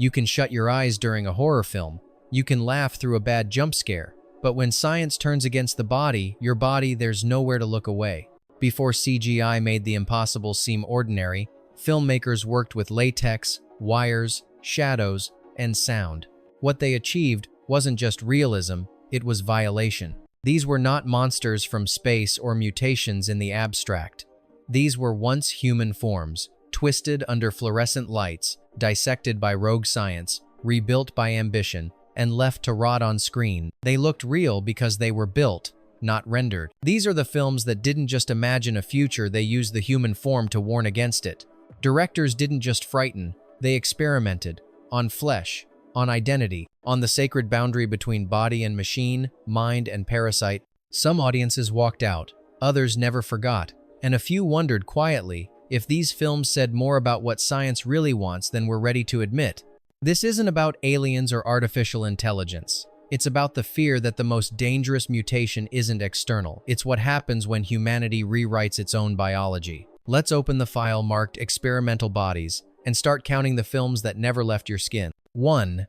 You can shut your eyes during a horror film. You can laugh through a bad jump scare. But when science turns against the body, your body, there's nowhere to look away. Before CGI made the impossible seem ordinary, filmmakers worked with latex, wires, shadows, and sound. What they achieved wasn't just realism, it was violation. These were not monsters from space or mutations in the abstract. These were once human forms, twisted under fluorescent lights, dissected by rogue science, rebuilt by ambition, and left to rot on screen. They looked real because they were built, not rendered. These are the films that didn't just imagine a future, they used the human form to warn against it. Directors didn't just frighten, they experimented on flesh, on identity, on the sacred boundary between body and machine, mind and parasite. Some audiences walked out, others never forgot, and a few wondered quietly if these films said more about what science really wants than we're ready to admit. This isn't about aliens or artificial intelligence. It's about the fear that the most dangerous mutation isn't external. It's what happens when humanity rewrites its own biology. Let's open the file marked experimental bodies and start counting the films that never left your skin. 1.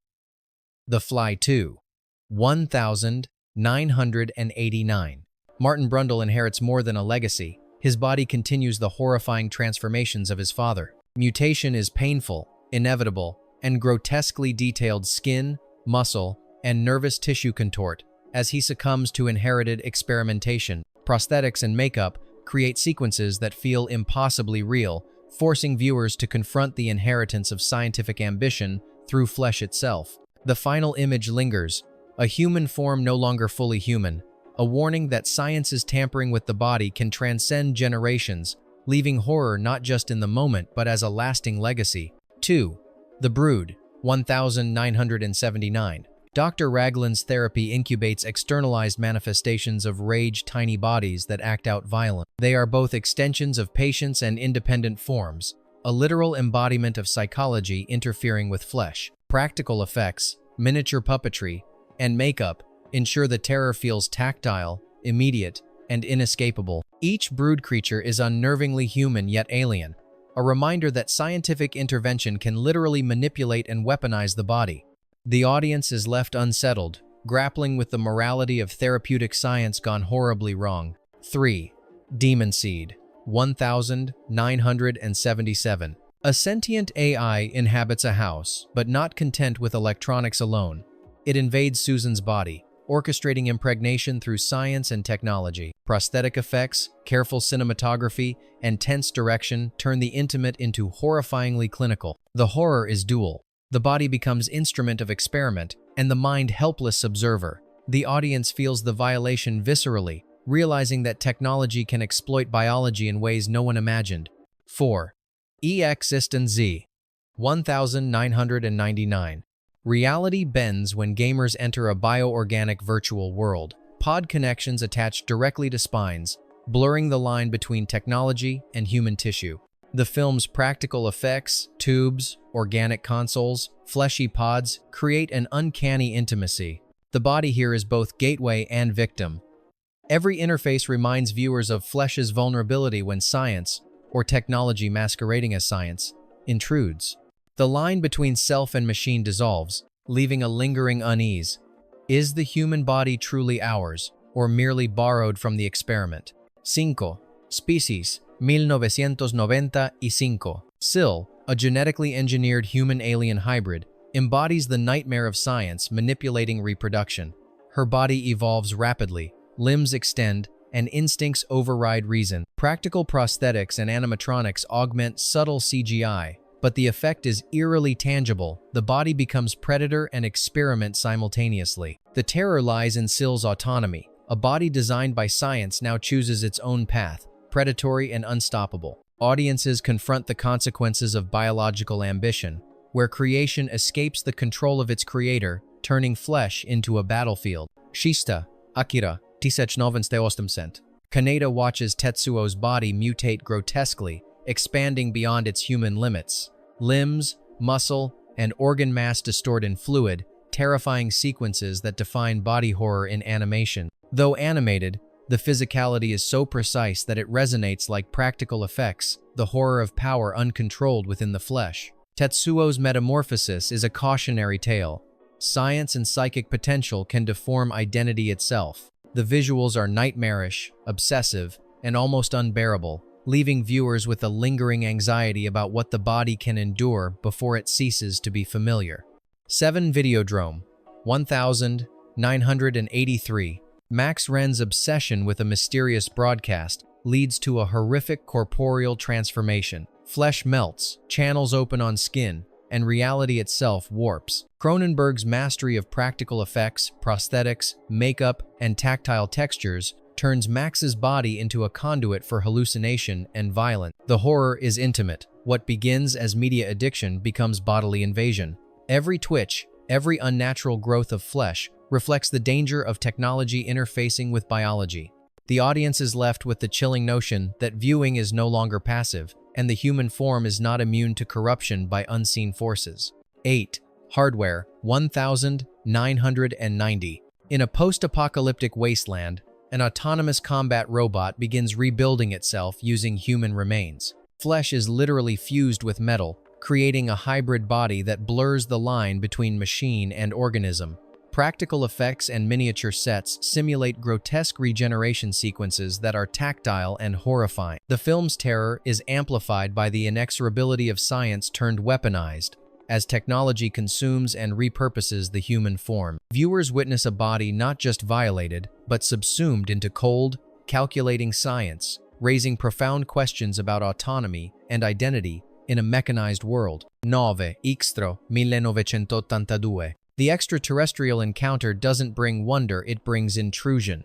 The Fly 2. 1989. Martin Brundle inherits more than a legacy. His body continues the horrifying transformations of his father. Mutation is painful, inevitable, and grotesquely detailed skin, muscle, and nervous tissue contort as he succumbs to inherited experimentation. Prosthetics and makeup create sequences that feel impossibly real, forcing viewers to confront the inheritance of scientific ambition through flesh itself. The final image lingers, a human form no longer fully human, a warning that science's tampering with the body can transcend generations, leaving horror not just in the moment but as a lasting legacy. 2. The Brood, 1979. Dr. Raglan's therapy incubates externalized manifestations of rage, tiny bodies that act out violence. They are both extensions of patience and independent forms, a literal embodiment of psychology interfering with flesh. Practical effects, miniature puppetry, and makeup ensure the terror feels tactile, immediate, and inescapable. Each brood creature is unnervingly human yet alien, a reminder that scientific intervention can literally manipulate and weaponize the body. The audience is left unsettled, grappling with the morality of therapeutic science gone horribly wrong. 3. Demon Seed, 1977. A sentient AI inhabits a house, but not content with electronics alone. It invades Susan's body, orchestrating impregnation through science and technology. Prosthetic effects, careful cinematography, and tense direction turn the intimate into horrifyingly clinical. The horror is dual. The body becomes instrument of experiment, and the mind helpless observer. The audience feels the violation viscerally, realizing that technology can exploit biology in ways no one imagined. 4. Z, 1999. Reality bends when gamers enter a bioorganic virtual world. Pod connections attach directly to spines, blurring the line between technology and human tissue. The film's practical effects, tubes, organic consoles, fleshy pods create an uncanny intimacy. The body here is both gateway and victim. Every interface reminds viewers of flesh's vulnerability when science, or technology masquerading as science, intrudes. The line between self and machine dissolves, leaving a lingering unease. Is the human body truly ours, or merely borrowed from the experiment? 5. Species, 1995. Syl, a genetically engineered human-alien hybrid, embodies the nightmare of science manipulating reproduction. Her body evolves rapidly, limbs extend, and instincts override reason. Practical prosthetics and animatronics augment subtle CGI, but the effect is eerily tangible. The body becomes predator and experiment simultaneously. The terror lies in Syl's autonomy. A body designed by science now chooses its own path, predatory and unstoppable. Audiences confront the consequences of biological ambition, where creation escapes the control of its creator, turning flesh into a battlefield. Shista, Akira, 1998. Kaneda watches Tetsuo's body mutate grotesquely, expanding beyond its human limits. Limbs, muscle, and organ mass distort in fluid, terrifying sequences that define body horror in animation. Though animated, the physicality is so precise that it resonates like practical effects, the horror of power uncontrolled within the flesh. Tetsuo's metamorphosis is a cautionary tale. Science and psychic potential can deform identity itself. The visuals are nightmarish, obsessive, and almost unbearable, leaving viewers with a lingering anxiety about what the body can endure before it ceases to be familiar. 7. Videodrome 1983. Max Ren's obsession with a mysterious broadcast leads to a horrific corporeal transformation. Flesh melts, channels open on skin, and reality itself warps. Cronenberg's mastery of practical effects, prosthetics, makeup, and tactile textures turns Max's body into a conduit for hallucination and violence. The horror is intimate. What begins as media addiction becomes bodily invasion. Every twitch, every unnatural growth of flesh reflects the danger of technology interfacing with biology. The audience is left with the chilling notion that viewing is no longer passive, and the human form is not immune to corruption by unseen forces. 8. Hardware 1990. In a post-apocalyptic wasteland, an autonomous combat robot begins rebuilding itself using human remains. Flesh is literally fused with metal, creating a hybrid body that blurs the line between machine and organism. Practical effects and miniature sets simulate grotesque regeneration sequences that are tactile and horrifying. The film's terror is amplified by the inexorability of science turned weaponized, as technology consumes and repurposes the human form. Viewers witness a body not just violated, but subsumed into cold, calculating science, raising profound questions about autonomy and identity in a mechanized world. 9. Xtro 1982. The extraterrestrial encounter doesn't bring wonder, it brings intrusion.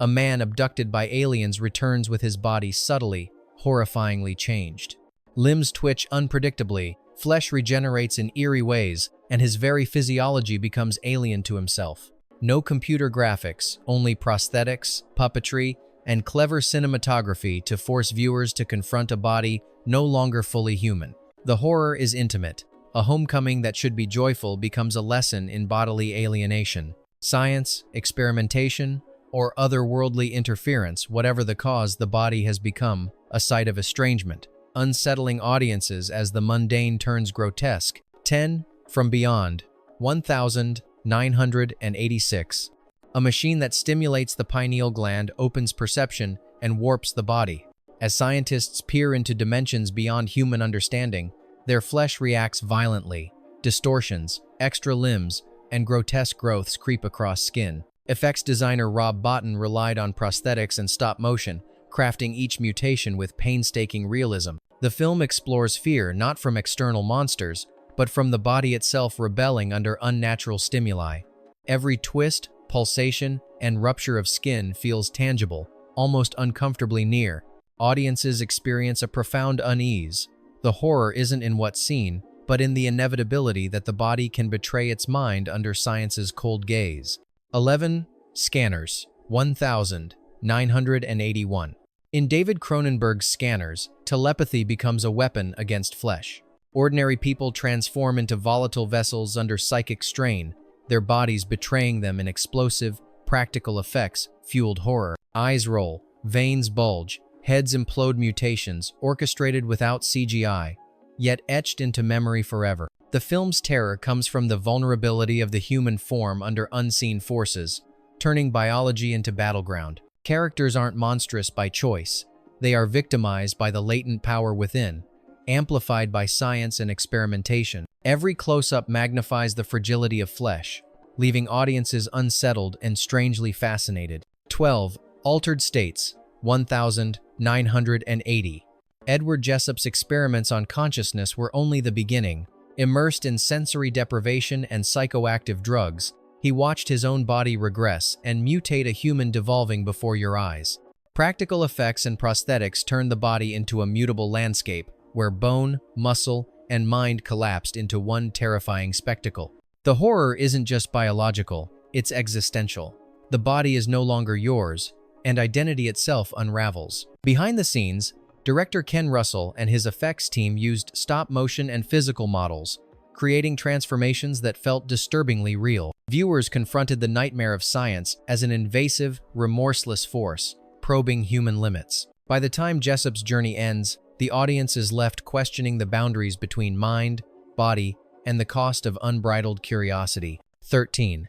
A man abducted by aliens returns with his body subtly, horrifyingly changed. Limbs twitch unpredictably, flesh regenerates in eerie ways, and his very physiology becomes alien to himself. No computer graphics, only prosthetics, puppetry, and clever cinematography to force viewers to confront a body no longer fully human. The horror is intimate. A homecoming that should be joyful becomes a lesson in bodily alienation. Science, experimentation, or otherworldly interference, whatever the cause, the body has become a site of estrangement, unsettling audiences as the mundane turns grotesque. 10. From Beyond 1986. A machine that stimulates the pineal gland opens perception and warps the body. As scientists peer into dimensions beyond human understanding, their flesh reacts violently. Distortions, extra limbs, and grotesque growths creep across skin. Effects designer Rob Bottin relied on prosthetics and stop motion, crafting each mutation with painstaking realism. The film explores fear not from external monsters, but from the body itself rebelling under unnatural stimuli. Every twist, pulsation, and rupture of skin feels tangible, almost uncomfortably near. Audiences experience a profound unease. The horror isn't in what's seen, but in the inevitability that the body can betray its mind under science's cold gaze. 11. Scanners 1981. In David Cronenberg's Scanners, telepathy becomes a weapon against flesh. Ordinary people transform into volatile vessels under psychic strain, their bodies betraying them in explosive, practical effects fueled horror. Eyes roll, veins bulge, heads implode, mutations orchestrated without CGI, yet etched into memory forever. The film's terror comes from the vulnerability of the human form under unseen forces, turning biology into battleground. Characters aren't monstrous by choice. They are victimized by the latent power within, amplified by science and experimentation. Every close-up magnifies the fragility of flesh, leaving audiences unsettled and strangely fascinated. 12. Altered States 1980. Edward Jessup's experiments on consciousness were only the beginning. Immersed in sensory deprivation and psychoactive drugs, he watched his own body regress and mutate, a human devolving before your eyes. Practical effects and prosthetics turned the body into a mutable landscape, where bone, muscle, and mind collapsed into one terrifying spectacle. The horror isn't just biological, it's existential. The body is no longer yours, and identity itself unravels. Behind the scenes, director Ken Russell and his effects team used stop-motion and physical models, creating transformations that felt disturbingly real. Viewers confronted the nightmare of science as an invasive, remorseless force, probing human limits. By the time Jessup's journey ends, the audience is left questioning the boundaries between mind, body, and the cost of unbridled curiosity. 13.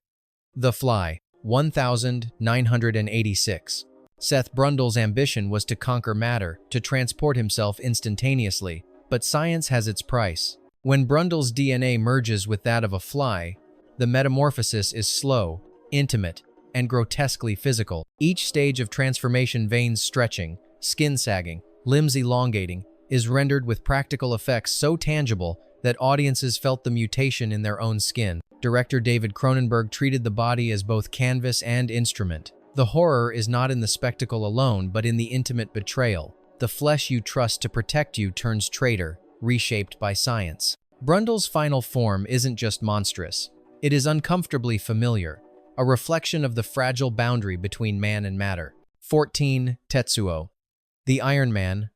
The Fly, 1986. Seth Brundle's ambition was to conquer matter, to transport himself instantaneously, but science has its price. When Brundle's DNA merges with that of a fly, the metamorphosis is slow, intimate, and grotesquely physical. Each stage of transformation, veins stretching, skin sagging, limbs elongating, is rendered with practical effects so tangible that audiences felt the mutation in their own skin. Director David Cronenberg treated the body as both canvas and instrument. The horror is not in the spectacle alone, but in the intimate betrayal. The flesh you trust to protect you turns traitor, reshaped by science. Brundle's final form isn't just monstrous. It is uncomfortably familiar, a reflection of the fragile boundary between man and matter. 14. Tetsuo, the Iron Man,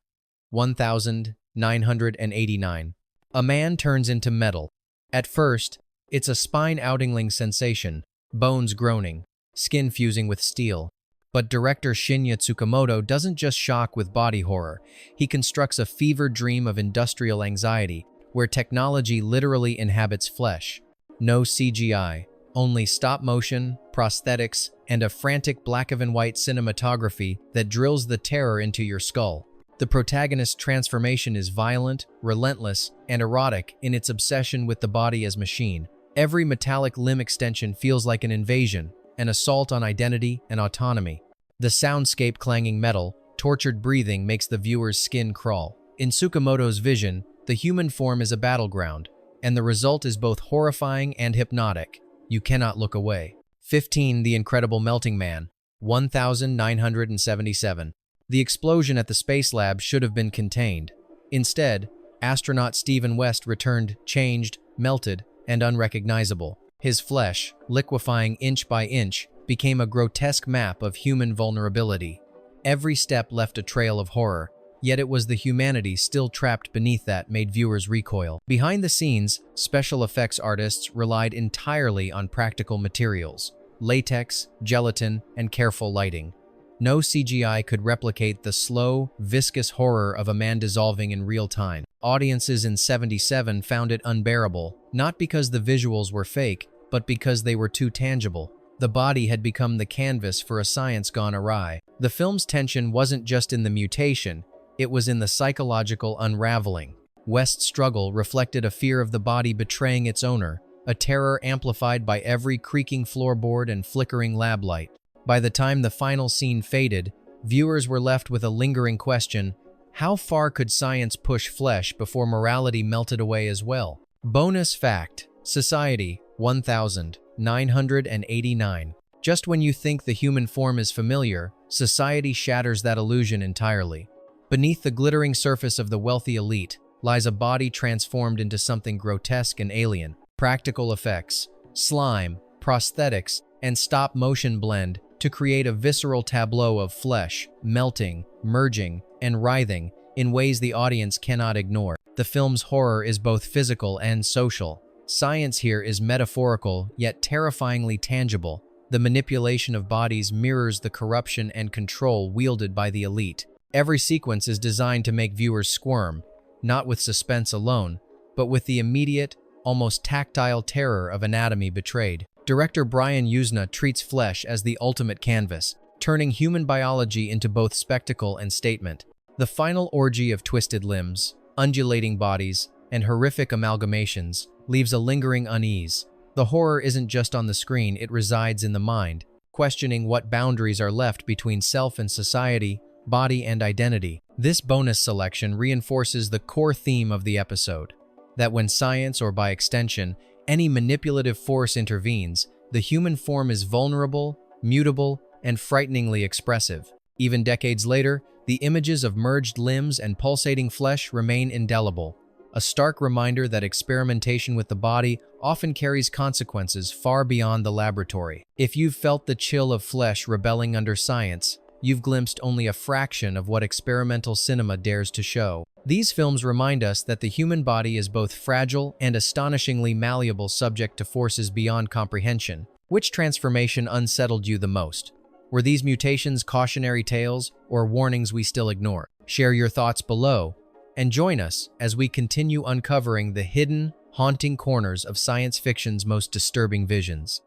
1989. A man turns into metal. At first, it's a spine-outingling sensation, bones groaning, skin fusing with steel. But director Shinya Tsukamoto doesn't just shock with body horror. He constructs a fevered dream of industrial anxiety, where technology literally inhabits flesh. No CGI, only stop-motion, prosthetics, and a frantic black-and-white cinematography that drills the terror into your skull. The protagonist's transformation is violent, relentless, and erotic in its obsession with the body as machine. Every metallic limb extension feels like an invasion, an assault on identity and autonomy. The soundscape clanging metal, tortured breathing makes the viewer's skin crawl. In Tsukamoto's vision, the human form is a battleground, and the result is both horrifying and hypnotic. You cannot look away. 15. The Incredible Melting Man, 1977. The explosion at the Space Lab should have been contained. Instead, astronaut Stephen West returned changed, melted, and unrecognizable. His flesh, liquefying inch by inch, became a grotesque map of human vulnerability. Every step left a trail of horror, yet it was the humanity still trapped beneath that made viewers recoil. Behind the scenes, special effects artists relied entirely on practical materials: latex, gelatin, and careful lighting. No CGI could replicate the slow, viscous horror of a man dissolving in real time. Audiences in '77 found it unbearable, not because the visuals were fake, but because they were too tangible. The body had become the canvas for a science gone awry. The film's tension wasn't just in the mutation, it was in the psychological unraveling. West's struggle reflected a fear of the body betraying its owner, a terror amplified by every creaking floorboard and flickering lab light. By the time the final scene faded, viewers were left with a lingering question: how far could science push flesh before morality melted away as well? Bonus fact: Society, 1989. Just when you think the human form is familiar, society shatters that illusion entirely. Beneath the glittering surface of the wealthy elite lies a body transformed into something grotesque and alien. Practical effects, slime, prosthetics, and stop-motion blend to create a visceral tableau of flesh, melting, merging, and writhing in ways the audience cannot ignore. The film's horror is both physical and social. Science here is metaphorical, yet terrifyingly tangible. The manipulation of bodies mirrors the corruption and control wielded by the elite. Every sequence is designed to make viewers squirm, not with suspense alone, but with the immediate, almost tactile terror of anatomy betrayed. Director Brian Yuzna treats flesh as the ultimate canvas, turning human biology into both spectacle and statement. The final orgy of twisted limbs, undulating bodies, and horrific amalgamations leaves a lingering unease. The horror isn't just on the screen, it resides in the mind, questioning what boundaries are left between self and society, body and identity. This bonus selection reinforces the core theme of the episode, that when science, or by extension, any manipulative force intervenes, the human form is vulnerable, mutable, and frighteningly expressive. Even decades later, the images of merged limbs and pulsating flesh remain indelible, a stark reminder that experimentation with the body often carries consequences far beyond the laboratory. If you've felt the chill of flesh rebelling under science, you've glimpsed only a fraction of what experimental cinema dares to show. These films remind us that the human body is both fragile and astonishingly malleable, subject to forces beyond comprehension. Which transformation unsettled you the most? Were these mutations cautionary tales or warnings we still ignore? Share your thoughts below and join us as we continue uncovering the hidden, haunting corners of science fiction's most disturbing visions.